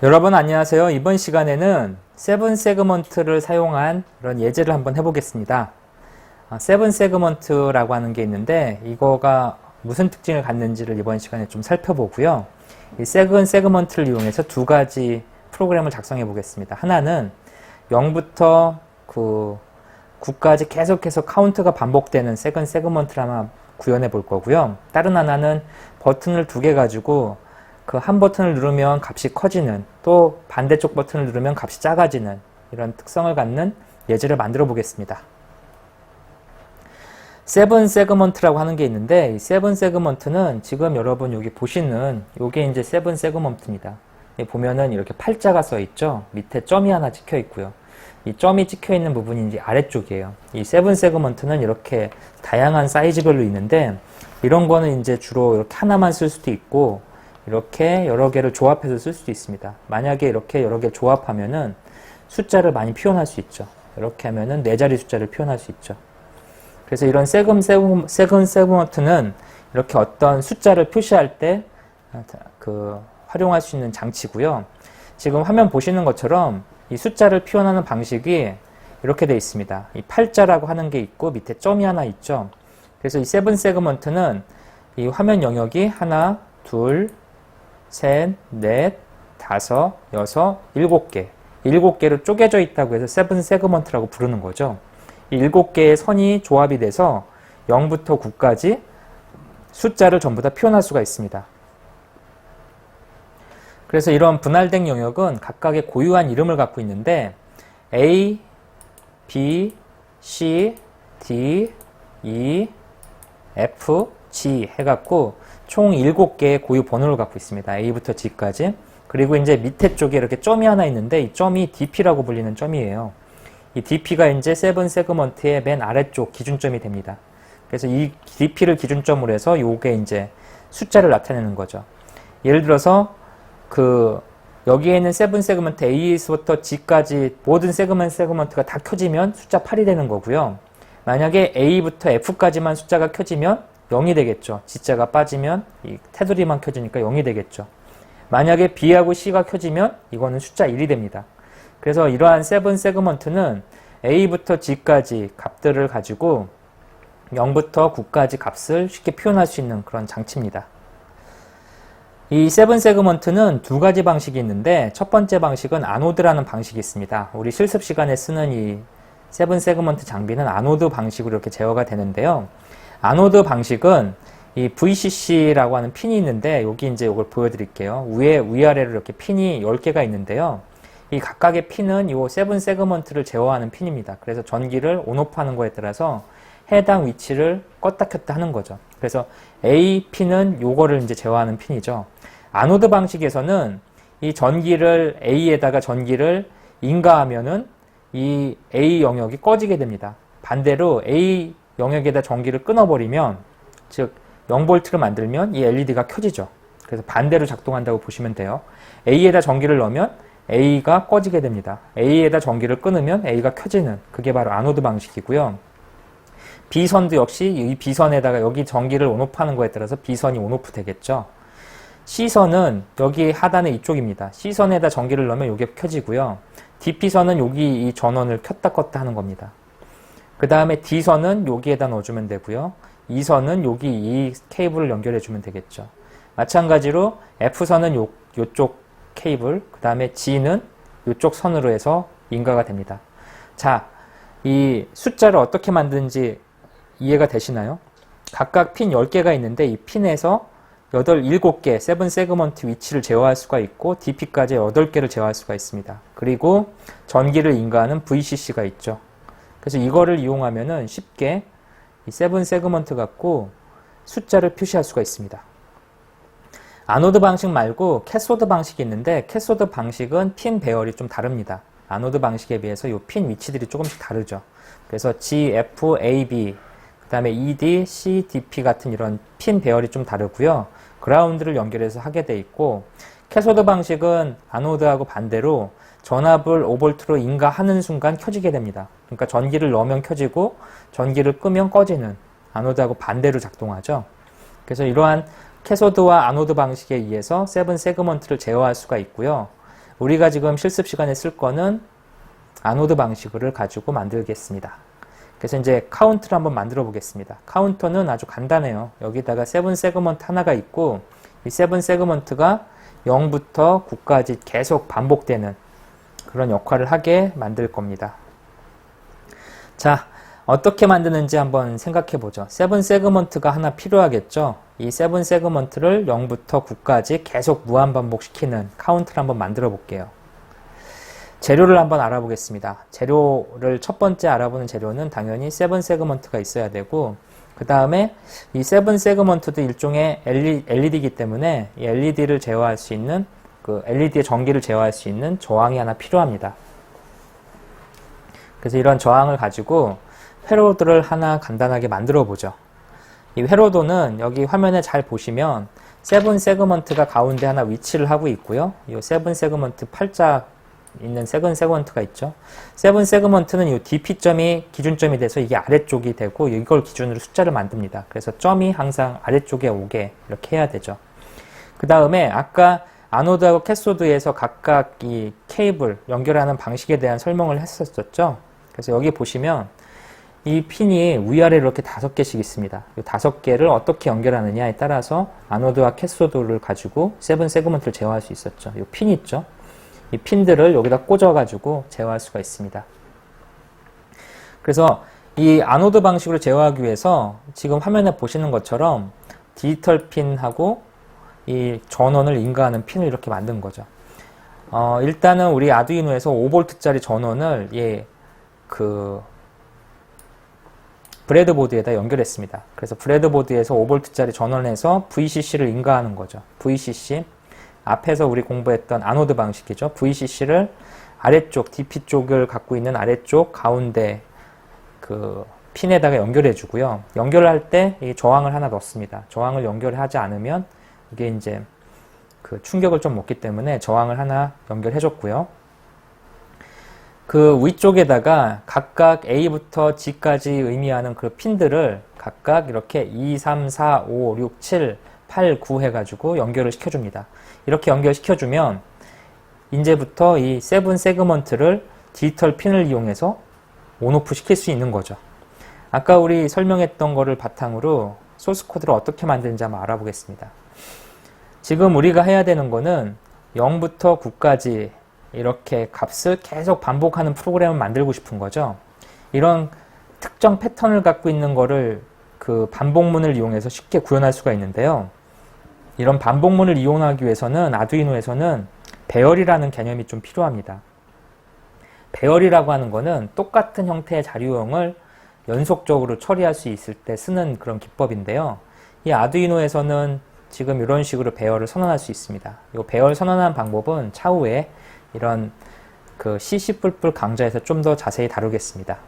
여러분 안녕하세요. 이번 시간에는 세븐 세그먼트를 사용한 그런 예제를 한번 해보겠습니다. 세븐 세그먼트라고 하는 게 있는데 이거가 무슨 특징을 갖는지를 이번 시간에 좀 살펴보고요. 이 세븐 세그먼트를 이용해서 두 가지 프로그램을 작성해 보겠습니다. 하나는 0부터 9까지 계속해서 카운트가 반복되는 세븐 세그먼트를 아마 구현해 볼 거고요. 다른 하나는 버튼을 두 개 가지고 그 한 버튼을 누르면 값이 커지는, 또 반대쪽 버튼을 누르면 값이 작아지는 이런 특성을 갖는 예제를 만들어 보겠습니다. 세븐 세그먼트라고 하는 게 있는데 이 세븐 세그먼트는 지금 여러분 여기 보시는 요게 이제 세븐 세그먼트입니다. 보면은 이렇게 팔자가 써 있죠. 밑에 점이 하나 찍혀 있고요. 이 점이 찍혀 있는 부분이 이제 아래쪽이에요. 이 세븐 세그먼트는 이렇게 다양한 사이즈별로 있는데 이런 거는 이제 주로 이렇게 하나만 쓸 수도 있고 이렇게 여러 개를 조합해서 쓸 수도 있습니다. 만약에 이렇게 여러 개 조합하면은 숫자를 많이 표현할 수 있죠. 이렇게 하면은 4자리 숫자를 표현할 수 있죠. 그래서 이런 세븐 세그먼트는 이렇게 어떤 숫자를 표시할 때 활용할 수 있는 장치고요. 지금 화면 보시는 것처럼 이 숫자를 표현하는 방식이 이렇게 되어 있습니다. 이 팔자라고 하는 게 있고 밑에 점이 하나 있죠. 그래서 이 세븐 세그먼트는 이 화면 영역이 하나, 둘, 셋, 넷, 다섯, 여섯, 7개. 7개로 쪼개져 있다고 해서 세븐 세그먼트라고 부르는 거죠. 이 7개의 선이 조합이 돼서 0부터 9까지 숫자를 전부 다 표현할 수가 있습니다. 그래서 이런 분할된 영역은 각각의 고유한 이름을 갖고 있는데 A, B, C, D, E, F, G 해갖고 총 7개의 고유 번호를 갖고 있습니다. A부터 G까지. 그리고 이제 밑에 쪽에 이렇게 점이 하나 있는데 이 점이 DP라고 불리는 점이에요. 이 DP가 이제 세븐 세그먼트의 맨 아래쪽 기준점이 됩니다. 그래서 이 DP를 기준점으로 해서 요게 이제 숫자를 나타내는 거죠. 예를 들어서 여기에 있는 세븐 세그먼트 A부터 G까지 모든 세그먼트가 다 켜지면 숫자 8이 되는 거고요. 만약에 A부터 F까지만 숫자가 켜지면 0이 되겠죠. G자가 빠지면 이 테두리만 켜지니까 0이 되겠죠. 만약에 B하고 C가 켜지면 이거는 숫자 1이 됩니다. 그래서 이러한 세븐 세그먼트는 A부터 G까지 값들을 가지고 0부터 9까지 값을 쉽게 표현할 수 있는 그런 장치입니다. 이 세븐 세그먼트는 두 가지 방식이 있는데 첫 번째 방식은 아노드라는 방식이 있습니다. 우리 실습 시간에 쓰는 이 세븐 세그먼트 장비는 아노드 방식으로 이렇게 제어가 되는데요. 아노드 방식은 이 VCC라고 하는 핀이 있는데 여기 이제 이걸 보여드릴게요. 위아래로 이렇게 핀이 10개가 있는데요. 이 각각의 핀은 이 세븐 세그먼트를 제어하는 핀입니다. 그래서 전기를 온오프 하는 거에 따라서 해당 위치를 껐다 켰다 하는 거죠. 그래서 A 핀은 요거를 이제 제어하는 핀이죠. 아노드 방식에서는 이 전기를 A에다가 전기를 인가하면은 이 A 영역이 꺼지게 됩니다. 반대로 A 영역에다 전기를 끊어버리면, 즉 0V를 만들면 이 LED가 켜지죠. 그래서 반대로 작동한다고 보시면 돼요. A에다 전기를 넣으면 A가 꺼지게 됩니다. A에다 전기를 끊으면 A가 켜지는, 그게 바로 아노드 방식이고요. B선도 역시 이 B선에다가 여기 전기를 온오프 하는 거에 따라서 B선이 온오프 되겠죠. C선은 여기 하단의 이쪽입니다. C선에다 전기를 넣으면 이게 켜지고요. DP선은 여기 이 전원을 켰다 껐다 하는 겁니다. 그 다음에 D선은 여기에다 넣어주면 되고요. E선은 여기 이 케이블을 연결해주면 되겠죠. 마찬가지로 F선은 요쪽 케이블, 그 다음에 G는 요쪽 선으로 해서 인가가 됩니다. 자, 이 숫자를 어떻게 만드는지 이해가 되시나요? 각각 핀 10개가 있는데 이 핀에서 7개 세븐 세그먼트 위치를 제어할 수가 있고 DP까지 8개를 제어할 수가 있습니다. 그리고 전기를 인가하는 VCC가 있죠. 그래서 이거를 이용하면은 쉽게 이 세븐 세그먼트 갖고 숫자를 표시할 수가 있습니다. 아노드 방식 말고 캐소드 방식이 있는데 캐소드 방식은 핀 배열이 좀 다릅니다. 아노드 방식에 비해서 이 핀 위치들이 조금씩 다르죠. 그래서 G, F, A, B 그 다음에 ED, C, DP 같은 이런 핀 배열이 좀 다르고요. 그라운드를 연결해서 하게 돼 있고, 캐소드 방식은 아노드하고 반대로 전압을 5V로 인가하는 순간 켜지게 됩니다. 그러니까 전기를 넣으면 켜지고 전기를 끄면 꺼지는, 아노드하고 반대로 작동하죠. 그래서 이러한 캐소드와 아노드 방식에 의해서 세븐 세그먼트를 제어할 수가 있고요. 우리가 지금 실습 시간에 쓸 거는 아노드 방식을 가지고 만들겠습니다. 그래서 이제 카운트를 한번 만들어 보겠습니다. 카운터는 아주 간단해요. 여기다가 세븐 세그먼트 하나가 있고, 이 세븐 세그먼트가 0부터 9까지 계속 반복되는 그런 역할을 하게 만들 겁니다. 자, 어떻게 만드는지 한번 생각해 보죠. 세븐 세그먼트가 하나 필요하겠죠. 이 세븐 세그먼트를 0부터 9까지 계속 무한 반복시키는 카운트를 한번 만들어 볼게요. 재료를 한번 알아보겠습니다. 재료를 첫 번째 알아보는 재료는 당연히 세븐 세그먼트가 있어야 되고, 그 다음에 이 세븐 세그먼트도 일종의 LED이기 때문에 이 LED를 제어할 수 있는, 그 LED의 전기를 제어할 수 있는 저항이 하나 필요합니다. 그래서 이런 저항을 가지고 회로도를 하나 간단하게 만들어 보죠. 이 회로도는 여기 화면에 잘 보시면 세븐 세그먼트가 가운데 하나 위치를 하고 있고요. 이 세븐 세그먼트 팔자 있는 세븐 세그먼트가 있죠. 세븐 세그먼트는 이 DP점이 기준점이 돼서 이게 아래쪽이 되고, 이걸 기준으로 숫자를 만듭니다. 그래서 점이 항상 아래쪽에 오게 이렇게 해야 되죠. 그 다음에 아까 아노드하고 캐소드에서 각각 이 케이블 연결하는 방식에 대한 설명을 했었죠. 그래서 여기 보시면 이 핀이 위아래로 이렇게 5개씩 있습니다. 이 5개를 어떻게 연결하느냐에 따라서 아노드와 캐소드를 가지고 세븐 세그먼트를 제어할 수 있었죠. 이 핀 있죠. 이 핀들을 여기다 꽂아가지고 제어할 수가 있습니다. 그래서 이 아노드 방식으로 제어하기 위해서 지금 화면에 보시는 것처럼 디지털 핀하고 이 전원을 인가하는 핀을 이렇게 만든 거죠. 일단은 우리 아두이노에서 5V짜리 전원을 브레드보드에다 연결했습니다. 그래서 브레드보드에서 5V짜리 전원에서 VCC를 인가하는 거죠. VCC. 앞에서 우리 공부했던 아노드 방식이죠. VCC를 아래쪽, DP 쪽을 갖고 있는 아래쪽 가운데 그 핀에다가 연결해 주고요. 연결을 할 때 이 저항을 하나 넣습니다. 저항을 연결하지 않으면 이게 이제 그 충격을 좀 먹기 때문에 저항을 하나 연결해 줬고요. 그 위쪽에다가 각각 A부터 G까지 의미하는 그 핀들을 각각 이렇게 2, 3, 4, 5, 6, 7, 8, 9 해가지고 연결을 시켜줍니다. 이렇게 연결시켜주면 이제부터 이 세븐 세그먼트를 디지털 핀을 이용해서 온오프 시킬 수 있는 거죠. 아까 우리 설명했던 거를 바탕으로 소스 코드를 어떻게 만드는지 한번 알아보겠습니다. 지금 우리가 해야 되는 거는 0부터 9까지 이렇게 값을 계속 반복하는 프로그램을 만들고 싶은 거죠. 이런 특정 패턴을 갖고 있는 거를 그 반복문을 이용해서 쉽게 구현할 수가 있는데요. 이런 반복문을 이용하기 위해서는 아두이노에서는 배열이라는 개념이 좀 필요합니다. 배열이라고 하는 거는 똑같은 형태의 자료형을 연속적으로 처리할 수 있을 때 쓰는 그런 기법인데요. 이 아두이노에서는 지금 이런 식으로 배열을 선언할 수 있습니다. 이 배열 선언하는 방법은 차후에 이런 그 CC++ 강좌에서 좀 더 자세히 다루겠습니다.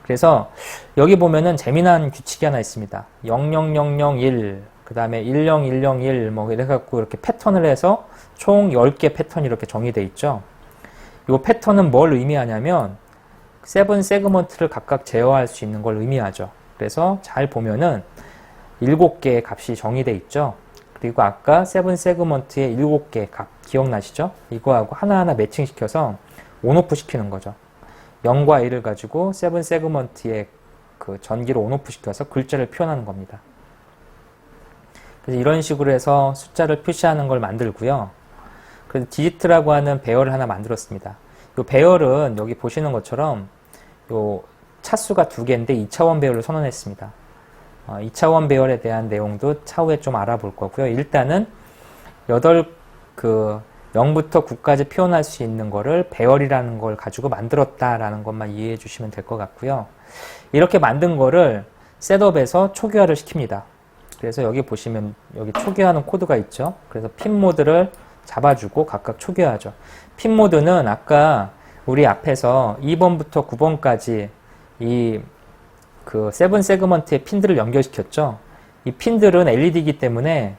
그래서 여기 보면은 재미난 규칙이 하나 있습니다. 00001, 그 다음에 10101 뭐 이래갖고 이렇게 패턴을 해서 총 10개 패턴이 이렇게 정의되어 있죠. 이 패턴은 뭘 의미하냐면 세븐 세그먼트를 각각 제어할 수 있는 걸 의미하죠. 그래서 잘 보면은 7개의 값이 정의되어 있죠. 그리고 아까 세븐 세그먼트의 7개 값 기억나시죠? 이거하고 하나하나 매칭시켜서 온오프 시키는 거죠. 0과 1을 가지고 세븐 세그먼트의 그 전기를 온오프 시켜서 글자를 표현하는 겁니다. 그래서 이런 식으로 해서 숫자를 표시하는 걸 만들고요. 그래서 디지트라고 하는 배열을 하나 만들었습니다. 이 배열은 여기 보시는 것처럼 요 차수가 2개인데 2차원 배열을 선언했습니다. 2차원 배열에 대한 내용도 차후에 좀 알아볼 거고요. 일단은 0부터 9까지 표현할 수 있는 거를 배열이라는 걸 가지고 만들었다라는 것만 이해해 주시면 될 것 같고요. 이렇게 만든 거를 셋업에서 초기화를 시킵니다. 그래서 여기 보시면 여기 초기화하는 코드가 있죠. 그래서 핀 모드를 잡아주고 각각 초기화하죠. 핀 모드는 아까 우리 앞에서 2번부터 9번까지 이 그 세븐 세그먼트의 핀들을 연결시켰죠. 이 핀들은 LED이기 때문에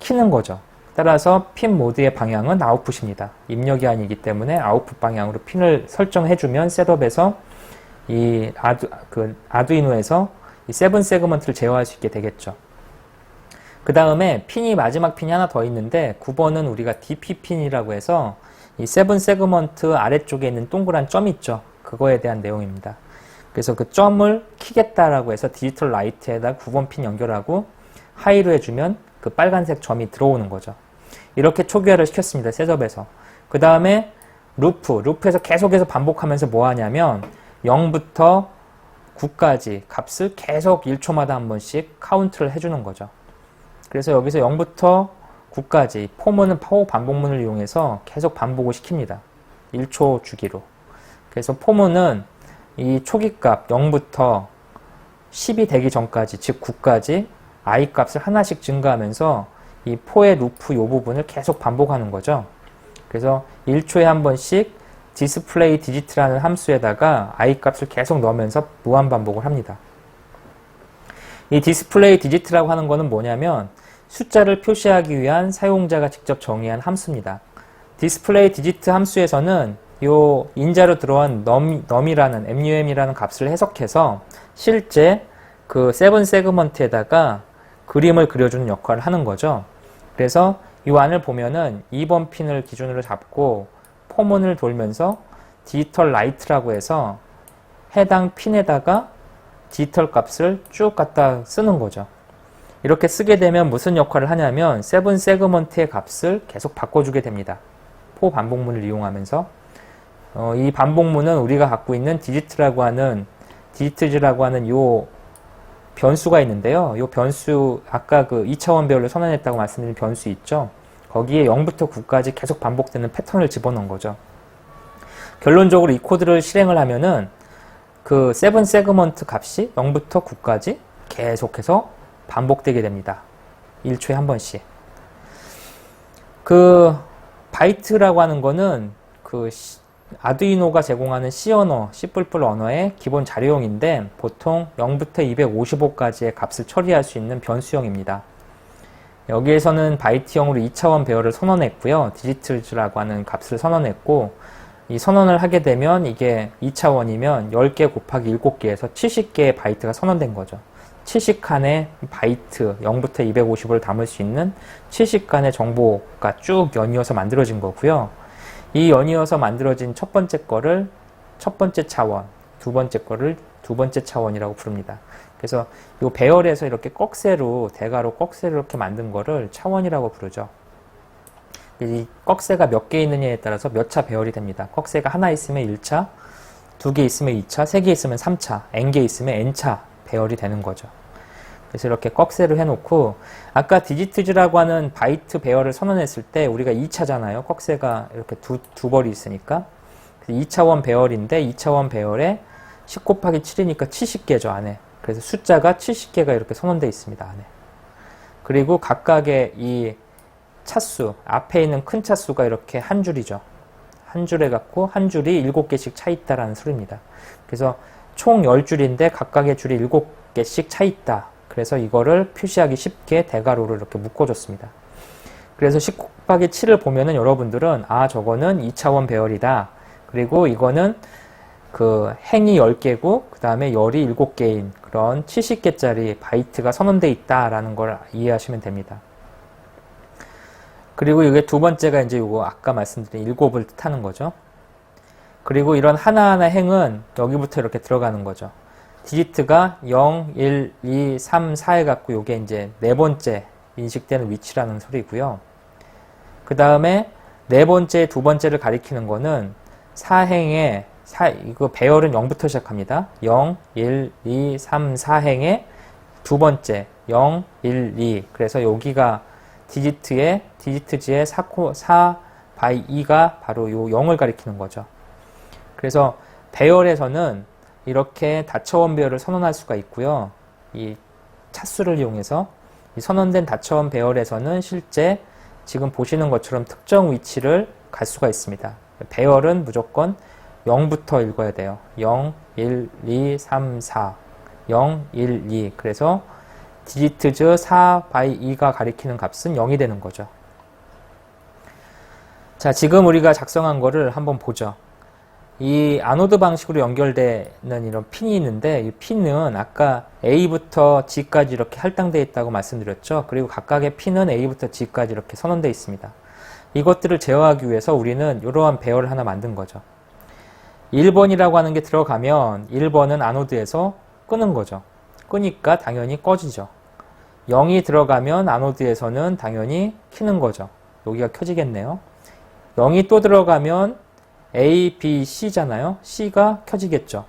키는 거죠. 따라서 핀 모드의 방향은 아웃풋입니다. 입력이 아니기 때문에 아웃풋 방향으로 핀을 설정해주면 셋업에서 이 아두이노에서 이 세븐 세그먼트를 제어할 수 있게 되겠죠. 그 다음에 핀이 마지막 핀이 하나 더 있는데 9번은 우리가 DP 핀이라고 해서 이 세븐 세그먼트 아래쪽에 있는 동그란 점 있죠. 그거에 대한 내용입니다. 그래서 그 점을 키겠다라고 해서 디지털 라이트에다 9번 핀 연결하고 하이로 해주면 그 빨간색 점이 들어오는 거죠. 이렇게 초기화를 시켰습니다. 셋업에서. 그 다음에 루프에서 계속해서 반복하면서 뭐 하냐면 0부터 9까지 값을 계속 1초마다 한 번씩 카운트를 해주는 거죠. 그래서 여기서 0부터 9까지 포문은 파워 반복문을 이용해서 계속 반복을 시킵니다. 1초 주기로. 그래서 포문은 이 초기값 0부터 10이 되기 전까지, 즉 9까지 i 값을 하나씩 증가하면서 이 포의 루프 이 부분을 계속 반복하는 거죠. 그래서 1초에 한 번씩 디스플레이 디지트라는 함수에다가 i 값을 계속 넣으면서 무한 반복을 합니다. 이 디스플레이 디지트라고 하는 거는 뭐냐면 숫자를 표시하기 위한 사용자가 직접 정의한 함수입니다. 디스플레이 디지트 함수에서는 요 인자로 들어온 num이라는 값을 해석해서 실제 그 세븐 세그먼트에다가 그림을 그려주는 역할을 하는 거죠. 그래서 이 안을 보면은 2번 핀을 기준으로 잡고 포문을 돌면서 디지털 라이트라고 해서 해당 핀에다가 디지털 값을 쭉 갖다 쓰는 거죠. 이렇게 쓰게 되면 무슨 역할을 하냐면 세븐 세그먼트의 값을 계속 바꿔주게 됩니다. 포 반복문을 이용하면서 이 반복문은 우리가 갖고 있는 디지트즈라고 하는 요 변수가 있는데요. 이 변수 아까 그 2차원 배열로 선언했다고 말씀드린 변수 있죠. 거기에 0부터 9까지 계속 반복되는 패턴을 집어넣은 거죠. 결론적으로 이 코드를 실행을 하면은 그 세븐 세그먼트 값이 0부터 9까지 계속해서 반복되게 됩니다. 1초에 한 번씩. 그 바이트라고 하는 거는 그 아두이노가 제공하는 C 언어, C++ 언어의 기본 자료형인데 보통 0부터 255까지의 값을 처리할 수 있는 변수형입니다. 여기에서는 바이트형으로 2차원 배열을 선언했고요. 디지트즈라고 하는 값을 선언했고 이 선언을 하게 되면 이게 2차원이면 10개 곱하기 7개에서 70개의 바이트가 선언된 거죠. 70칸의 바이트 0부터 255를 담을 수 있는 70칸의 정보가 쭉 연이어서 만들어진 거고요. 이 연이어서 만들어진 첫 번째 거를 첫 번째 차원, 두 번째 거를 두 번째 차원이라고 부릅니다. 그래서 이 배열에서 이렇게 꺽쇠로, 대가로 꺽쇠로 이렇게 만든 거를 차원이라고 부르죠. 이 꺽쇠가 몇 개 있느냐에 따라서 몇 차 배열이 됩니다. 꺽쇠가 하나 있으면 1차, 두 개 있으면 2차, 세 개 있으면 3차, n개 있으면 n차 배열이 되는 거죠. 그래서 이렇게 꺽쇠를 해놓고 아까 디지트즈라고 하는 바이트 배열을 선언했을 때 우리가 2차잖아요. 꺽쇠가 이렇게 두 벌이 있으니까 2차원 배열인데 2차원 배열에 10 곱하기 7이니까 70개죠 안에. 그래서 숫자가 70개가 이렇게 선언되어 있습니다 안에. 그리고 각각의 이 차수 앞에 있는 큰 차수가 이렇게 한 줄이죠. 한 줄에 갖고 한 줄이 7개씩 차 있다라는 소리입니다. 그래서 총 10줄인데 각각의 줄이 7개씩 차 있다. 그래서 이거를 표시하기 쉽게 대괄호로 이렇게 묶어줬습니다. 그래서 10 곱하기 7을 보면은 여러분들은 저거는 2차원 배열이다. 그리고 이거는 그 행이 10개고 그 다음에 열이 7개인 그런 70개짜리 바이트가 선언되어 있다라는 걸 이해하시면 됩니다. 그리고 이게 두 번째가 이제 이거 아까 말씀드린 7을 뜻하는 거죠. 그리고 이런 하나하나 행은 여기부터 이렇게 들어가는 거죠. 디지트가 0, 1, 2, 3, 4 해갖고 요게 이제 네 번째 인식되는 위치라는 소리고요. 그 다음에 네 번째, 두 번째를 가리키는 거는 사행의 이거 배열은 0부터 시작합니다. 0, 1, 2, 3, 4행의 두 번째 0, 1, 2 그래서 여기가 디지트즈의 4 by 2가 바로 요 0을 가리키는 거죠. 그래서 배열에서는 이렇게 다차원 배열을 선언할 수가 있고요. 이 차수를 이용해서 이 선언된 다차원 배열에서는 실제 지금 보시는 것처럼 특정 위치를 갈 수가 있습니다. 배열은 무조건 0부터 읽어야 돼요. 0, 1, 2, 3, 4 0, 1, 2. 그래서 디지트즈 4 by 2가 가리키는 값은 0이 되는 거죠. 자, 지금 우리가 작성한 거를 한번 보죠. 이 아노드 방식으로 연결되는 이런 핀이 있는데, 이 핀은 아까 A부터 G까지 이렇게 할당되어 있다고 말씀드렸죠. 그리고 각각의 핀은 A부터 G까지 이렇게 선언되어 있습니다. 이것들을 제어하기 위해서 우리는 이러한 배열을 하나 만든 거죠. 1번이라고 하는 게 들어가면 1번은 아노드에서 끄는 거죠. 끄니까 당연히 꺼지죠. 0이 들어가면 아노드에서는 당연히 켜는 거죠. 여기가 켜지겠네요. 0이 또 들어가면 A, B, C잖아요. C가 켜지겠죠.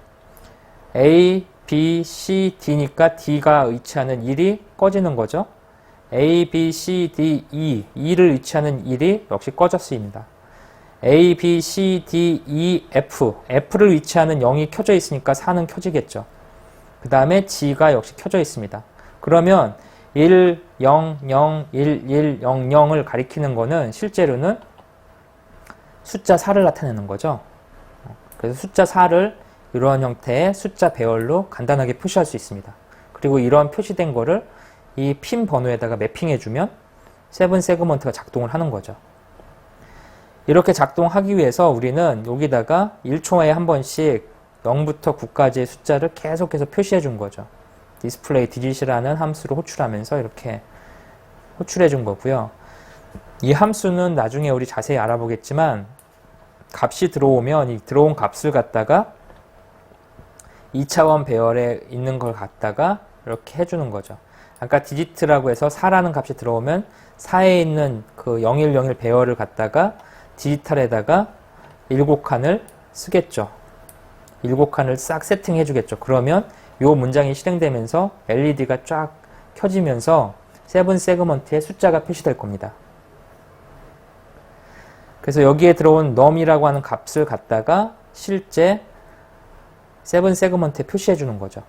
A, B, C, D니까 D가 의치하는 1이 꺼지는 거죠. A, B, C, D, E, E를 의치하는 1이 역시 꺼졌습니다. A, B, C, D, E, F, F를 의치하는 0이 켜져 있으니까 4는 켜지겠죠. 그 다음에 G가 역시 켜져 있습니다. 그러면 1, 0, 0, 1, 1, 0, 0을 가리키는 거는 실제로는 숫자 4를 나타내는 거죠. 그래서 숫자 4를 이러한 형태의 숫자 배열로 간단하게 표시할 수 있습니다. 그리고 이러한 표시된 거를 이 핀 번호에다가 매핑해주면 세븐 세그먼트가 작동을 하는 거죠. 이렇게 작동하기 위해서 우리는 여기다가 1초에 한 번씩 0부터 9까지의 숫자를 계속해서 표시해 준 거죠. 디스플레이 디짓이라는 함수를 호출하면서 이렇게 호출해 준 거고요. 이 함수는 나중에 우리 자세히 알아보겠지만 값이 들어오면 이 들어온 값을 갖다가 2차원 배열에 있는 걸 갖다가 이렇게 해주는 거죠. 아까 디지트라고 해서 4라는 값이 들어오면 4에 있는 그 0101 배열을 갖다가 디지털에다가 7칸을 쓰겠죠. 7칸을 싹 세팅해 주겠죠. 그러면 이 문장이 실행되면서 LED가 쫙 켜지면서 세븐 세그먼트의 숫자가 표시될 겁니다. 그래서 여기에 들어온 num이라고 하는 값을 갖다가 실제 세븐 세그먼트에 표시해 주는 거죠.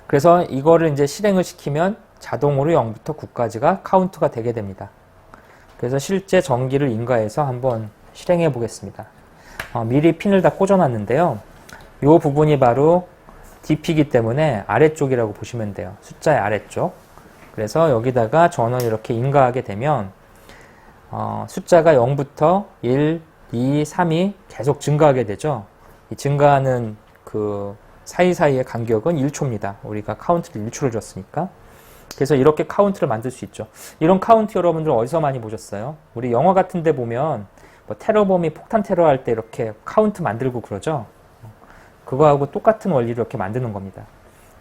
그래서 이거를 이제 실행을 시키면 자동으로 0부터 9까지가 카운트가 되게 됩니다. 그래서 실제 전기를 인가해서 한번 실행해 보겠습니다. 미리 핀을 다 꽂아놨는데요. 이 부분이 바로 DP이기 때문에 아래쪽이라고 보시면 돼요. 숫자의 아래쪽. 그래서 여기다가 전원을 이렇게 인가하게 되면 숫자가 0부터 1, 2, 3이 계속 증가하게 되죠. 이 증가하는 그 사이사이의 간격은 1초입니다. 우리가 카운트를 1초를 줬으니까. 그래서 이렇게 카운트를 만들 수 있죠. 이런 카운트 여러분들 어디서 많이 보셨어요? 우리 영화 같은 데 보면 뭐 테러범이 폭탄 테러할 때 이렇게 카운트 만들고 그러죠. 그거하고 똑같은 원리로 이렇게 만드는 겁니다.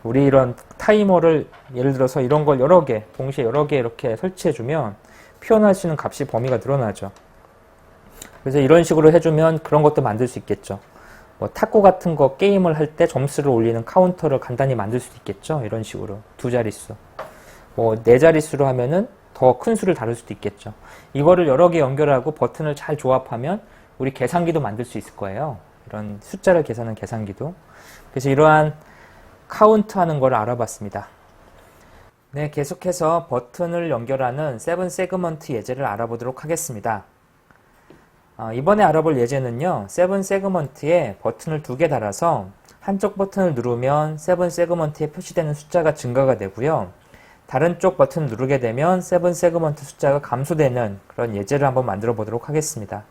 우리 이런 타이머를 예를 들어서 이런 걸 여러 개, 동시에 여러 개 이렇게 설치해주면 표현할 수 있는 값이 범위가 늘어나죠. 그래서 이런 식으로 해주면 그런 것도 만들 수 있겠죠. 뭐 탁구 같은 거 게임을 할 때 점수를 올리는 카운터를 간단히 만들 수도 있겠죠. 이런 식으로 두 자릿수. 뭐 네 자릿수로 하면은 더 큰 수를 다룰 수도 있겠죠. 이거를 여러 개 연결하고 버튼을 잘 조합하면 우리 계산기도 만들 수 있을 거예요. 이런 숫자를 계산하는 계산기도. 그래서 이러한 카운트 하는 걸 알아봤습니다. 네, 계속해서 버튼을 연결하는 세븐 세그먼트 예제를 알아보도록 하겠습니다. 이번에 알아볼 예제는요, 세븐 세그먼트에 버튼을 2개 달아서 한쪽 버튼을 누르면 세븐 세그먼트에 표시되는 숫자가 증가가 되고요. 다른 쪽 버튼을 누르게 되면 세븐 세그먼트 숫자가 감소되는 그런 예제를 한번 만들어 보도록 하겠습니다.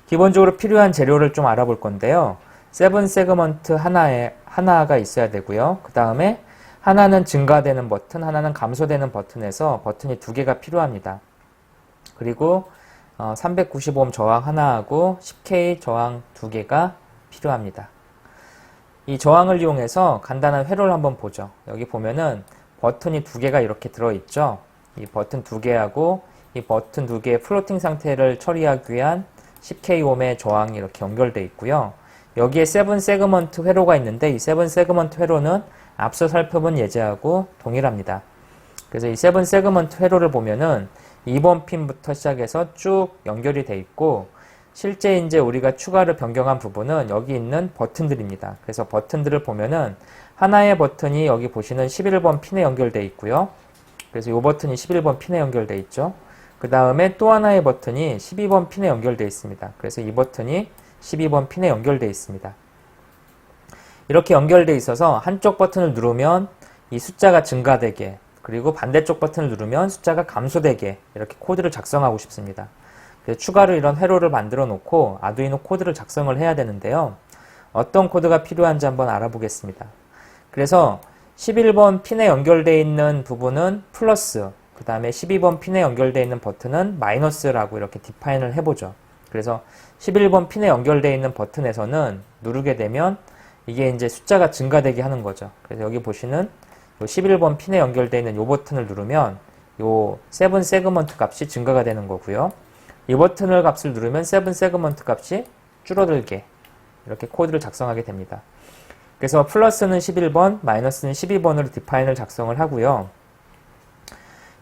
기본적으로 필요한 재료를 좀 알아볼 건데요. 세븐 세그먼트 하나가 있어야 되고요. 그 다음에 하나는 증가되는 버튼, 하나는 감소되는 버튼에서 버튼이 2개가 필요합니다. 그리고 395옴 저항 하나하고 10K 저항 2개가 필요합니다. 이 저항을 이용해서 간단한 회로를 한번 보죠. 여기 보면은 버튼이 2개가 이렇게 들어있죠. 이 버튼 2개하고 이 버튼 2개의 플로팅 상태를 처리하기 위한 10K 옴의 저항이 이렇게 연결되어 있고요. 여기에 세븐 세그먼트 회로가 있는데 이 세븐 세그먼트 회로는 앞서 살펴본 예제하고 동일합니다. 그래서 이 세븐 세그먼트 회로를 보면은 2번 핀부터 시작해서 쭉 연결이 돼 있고 실제 이제 우리가 추가로 변경한 부분은 여기 있는 버튼들입니다. 그래서 버튼들을 보면은 하나의 버튼이 여기 보시는 11번 핀에 연결되어 있고요. 그래서 이 버튼이 11번 핀에 연결되어 있죠. 그 다음에 또 하나의 버튼이 12번 핀에 연결되어 있습니다. 그래서 이 버튼이 12번 핀에 연결되어 있습니다. 이렇게 연결되어 있어서 한쪽 버튼을 누르면 이 숫자가 증가되게, 그리고 반대쪽 버튼을 누르면 숫자가 감소되게 이렇게 코드를 작성하고 싶습니다. 그래서 추가로 이런 회로를 만들어 놓고 아두이노 코드를 작성을 해야 되는데요. 어떤 코드가 필요한지 한번 알아보겠습니다. 그래서 11번 핀에 연결되어 있는 부분은 플러스, 그 다음에 12번 핀에 연결되어 있는 버튼은 마이너스라고 이렇게 디파인을 해보죠. 그래서 11번 핀에 연결되어 있는 버튼에서는 누르게 되면 이게 이제 숫자가 증가되게 하는 거죠. 그래서 여기 보시는 요 11번 핀에 연결되어 있는 요 버튼을 누르면 요 세븐 세그먼트 값이 증가가 되는 거고요. 이 버튼을 값을 누르면 세븐 세그먼트 값이 줄어들게 이렇게 코드를 작성하게 됩니다. 그래서 플러스는 11번, 마이너스는 12번으로 디파인을 작성을 하고요.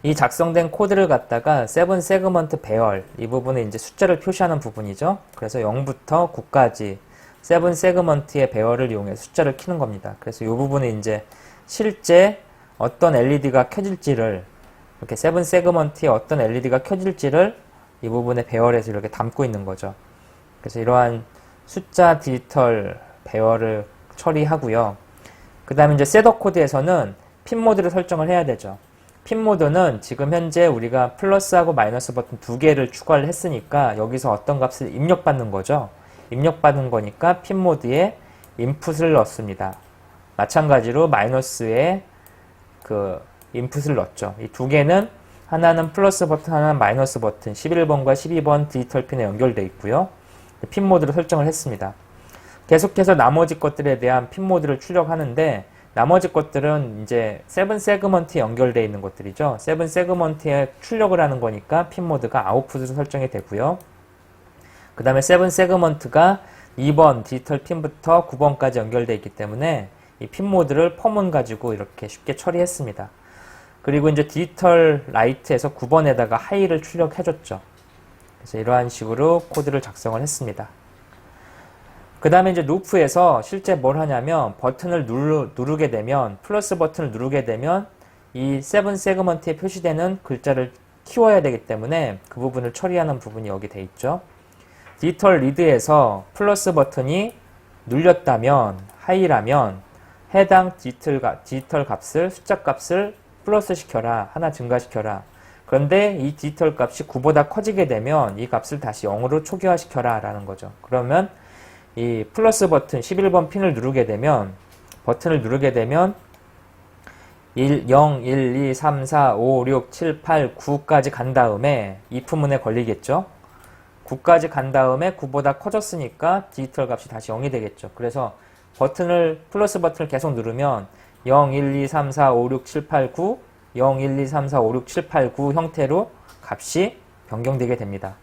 이 작성된 코드를 갖다가 세븐 세그먼트 배열, 이 부분은 이제 숫자를 표시하는 부분이죠. 그래서 0부터 9까지 세븐 세그먼트의 배열을 이용해서 숫자를 키는 겁니다. 그래서 이 부분은 이제 실제 어떤 LED가 켜질지를, 이렇게 세븐 세그먼트의 어떤 LED가 켜질지를 이 부분에 배열해서 이렇게 담고 있는 거죠. 그래서 이러한 숫자 디지털 배열을 처리하고요. 그 다음에 이제 셋업 코드에서는 핀 모드를 설정을 해야 되죠. 핀 모드는 지금 현재 우리가 플러스하고 마이너스 버튼 두 개를 추가를 했으니까 여기서 어떤 값을 입력받는 거죠. 입력받은 거니까 핀 모드에 인풋을 넣습니다. 마찬가지로 마이너스에 그 인풋을 넣었죠. 이 두 개는 하나는 플러스 버튼, 하나는 마이너스 버튼, 11번과 12번 디지털 핀에 연결되어 있고요. 핀 모드를 설정을 했습니다. 계속해서 나머지 것들에 대한 핀 모드를 출력하는데, 나머지 것들은 이제 세븐 세그먼트에 연결되어 있는 것들이죠. 세븐 세그먼트에 출력을 하는 거니까 핀 모드가 아웃풋으로 설정이 되고요. 그 다음에 세븐 세그먼트가 2번 디지털 핀부터 9번까지 연결되어 있기 때문에 이 핀 모드를 펌은 가지고 이렇게 쉽게 처리했습니다. 그리고 이제 디지털 라이트에서 9번에다가 하이를 출력해줬죠. 그래서 이러한 식으로 코드를 작성을 했습니다. 그 다음에 이제 루프에서 실제 뭘 하냐면 버튼을 누르게 되면, 플러스 버튼을 누르게 되면 이 세븐 세그먼트에 표시되는 글자를 키워야 되기 때문에 그 부분을 처리하는 부분이 여기 돼 있죠. 디지털 리드에서 플러스 버튼이 눌렸다면, 하이라면 해당 디지털 값을, 숫자 값을 플러스 시켜라, 하나 증가시켜라. 그런데 이 디지털 값이 9보다 커지게 되면 이 값을 다시 0으로 초기화시켜라 라는 거죠. 그러면 이 플러스 버튼 11번 핀을 누르게 되면, 버튼을 누르게 되면 0, 1, 2, 3, 4, 5, 6, 7, 8, 9까지 간 다음에 if 문에 걸리겠죠. 9까지 간 다음에 9보다 커졌으니까 디지털 값이 다시 0이 되겠죠. 그래서 플러스 버튼을 계속 누르면 0, 1, 2, 3, 4, 5, 6, 7, 8, 9, 0, 1, 2, 3, 4, 5, 6, 7, 8, 9 형태로 값이 변경되게 됩니다.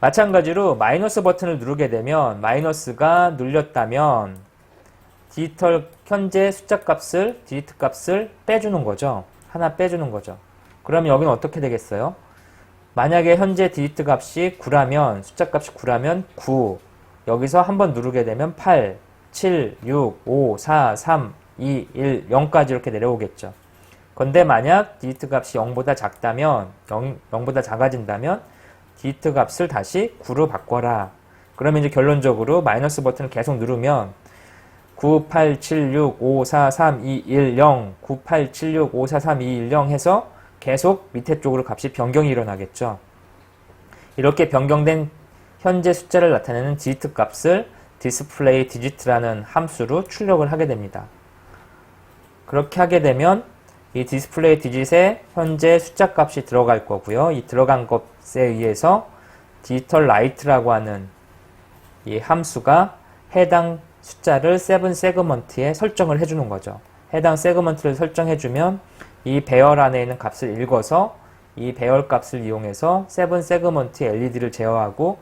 마찬가지로 마이너스 버튼을 누르게 되면, 마이너스가 눌렸다면 디지털 현재 숫자 값을, 디지트 값을 빼주는 거죠. 하나 빼주는 거죠. 그러면 여기는 어떻게 되겠어요? 만약에 현재 디지트 값이 9라면, 숫자 값이 9라면 9, 여기서 한번 누르게 되면 8, 7, 6, 5, 4, 3, 2, 1, 0까지 이렇게 내려오겠죠. 근데 만약 디지트 값이 0보다 작다면, 0보다 작아진다면 디지트 값을 다시 9로 바꿔라. 그러면 이제 결론적으로 마이너스 버튼을 계속 누르면 9, 8, 7, 6, 5, 4, 3, 2, 1, 0, 9, 8, 7, 6, 5, 4, 3, 2, 1, 0 해서 계속 밑에 쪽으로 값이 변경이 일어나겠죠. 이렇게 변경된 현재 숫자를 나타내는 디지트 값을 display digit라는 함수로 출력을 하게 됩니다. 그렇게 하게 되면 이 display digit에 현재 숫자 값이 들어갈 거고요. 이 들어간 것에 의해서 디지털 라이트라고 하는 이 함수가 해당 숫자를 세븐 세그먼트에 설정을 해주는 거죠. 해당 세그먼트를 설정해주면 이 배열 안에 있는 값을 읽어서 이 배열 값을 이용해서 세븐 세그먼트 LED를 제어하고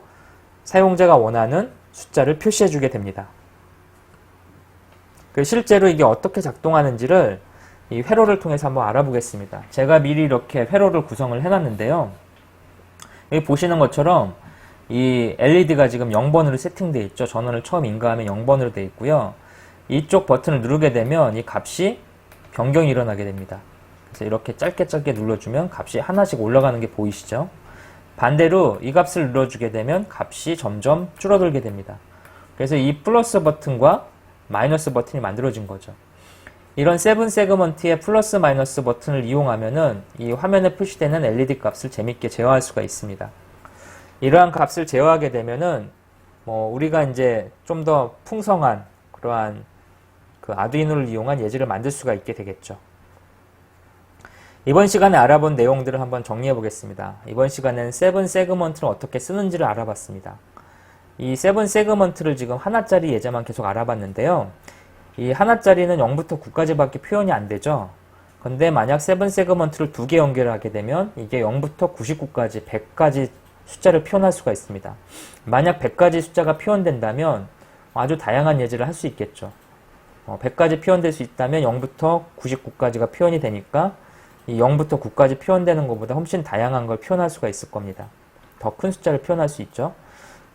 사용자가 원하는 숫자를 표시해주게 됩니다. 실제로 이게 어떻게 작동하는지를 이 회로를 통해서 한번 알아보겠습니다. 제가 미리 이렇게 회로를 구성을 해놨는데요. 여기 보시는 것처럼 이 LED가 지금 0번으로 세팅되어 있죠. 전원을 처음 인가하면 0번으로 되어 있고요. 이쪽 버튼을 누르게 되면 이 값이 변경이 일어나게 됩니다. 그래서 이렇게 짧게 눌러주면 값이 하나씩 올라가는 게 보이시죠? 반대로 이 값을 눌러주게 되면 값이 점점 줄어들게 됩니다. 그래서 이 플러스 버튼과 마이너스 버튼이 만들어진 거죠. 이런 세븐 세그먼트의 플러스 마이너스 버튼을 이용하면은 이 화면에 표시되는 LED 값을 재밌게 제어할 수가 있습니다. 이러한 값을 제어하게 되면은 우리가 이제 좀 더 풍성한 그러한 그 아두이노를 이용한 예제를 만들 수가 있게 되겠죠. 이번 시간에 알아본 내용들을 한번 정리해 보겠습니다. 이번 시간에는 세븐 세그먼트를 어떻게 쓰는지를 알아봤습니다. 이 세븐 세그먼트를 지금 하나짜리 예제만 계속 알아봤는데요. 이 하나짜리는 0부터 9까지밖에 표현이 안 되죠. 근데 만약 세븐 세그먼트를 2개 연결하게 되면 이게 0부터 99까지 100까지 숫자를 표현할 수가 있습니다. 만약 100가지 숫자가 표현된다면 아주 다양한 예제를 할 수 있겠죠. 100가지 표현될 수 있다면 0부터 99까지가 표현이 되니까 이 0부터 9까지 표현되는 것보다 훨씬 다양한 걸 표현할 수가 있을 겁니다. 더 큰 숫자를 표현할 수 있죠.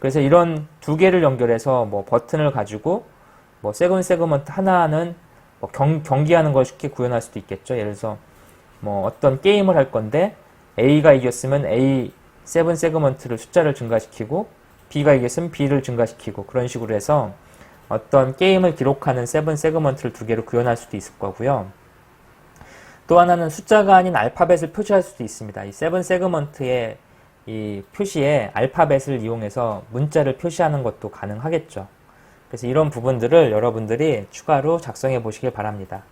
그래서 이런 2개를 연결해서 버튼을 가지고 세븐 세그먼트 하나는 경기하는 걸 쉽게 구현할 수도 있겠죠. 예를 들어서 어떤 게임을 할 건데 A가 이겼으면 A 세븐 세그먼트를 숫자를 증가시키고 B가 이겼으면 B를 증가시키고 그런 식으로 해서 어떤 게임을 기록하는 세븐 세그먼트를 2개로 구현할 수도 있을 거고요. 또 하나는 숫자가 아닌 알파벳을 표시할 수도 있습니다. 이 세븐 세그먼트의 이 표시에 알파벳을 이용해서 문자를 표시하는 것도 가능하겠죠. 그래서 이런 부분들을 여러분들이 추가로 작성해 보시길 바랍니다.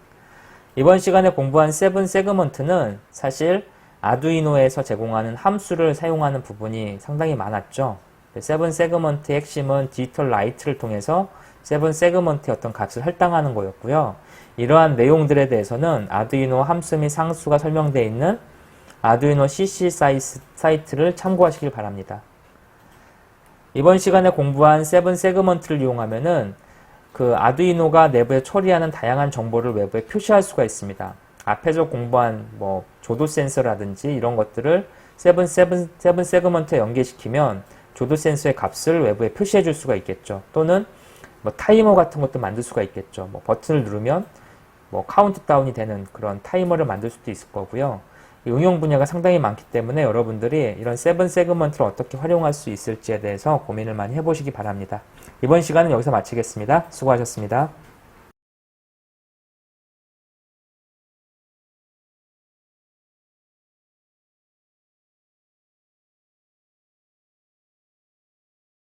이번 시간에 공부한 세븐 세그먼트는 사실 아두이노에서 제공하는 함수를 사용하는 부분이 상당히 많았죠. 세븐 세그먼트의 핵심은 디지털 라이트를 통해서 세븐 세그먼트의 어떤 값을 할당하는 거였고요. 이러한 내용들에 대해서는 아두이노 함수 및 상수가 설명되어 있는 아두이노 CC 사이트를 참고하시길 바랍니다. 이번 시간에 공부한 세븐 세그먼트를 이용하면은 그 아두이노가 내부에 처리하는 다양한 정보를 외부에 표시할 수가 있습니다. 앞에서 공부한 조도 센서라든지 이런 것들을 세븐 세그먼트에 연계시키면 조도 센서의 값을 외부에 표시해 줄 수가 있겠죠. 또는 타이머 같은 것도 만들 수가 있겠죠. 버튼을 누르면 카운트다운이 되는 그런 타이머를 만들 수도 있을 거고요. 이 응용 분야가 상당히 많기 때문에 여러분들이 이런 세븐 세그먼트를 어떻게 활용할 수 있을지에 대해서 고민을 많이 해보시기 바랍니다. 이번 시간은 여기서 마치겠습니다. 수고하셨습니다.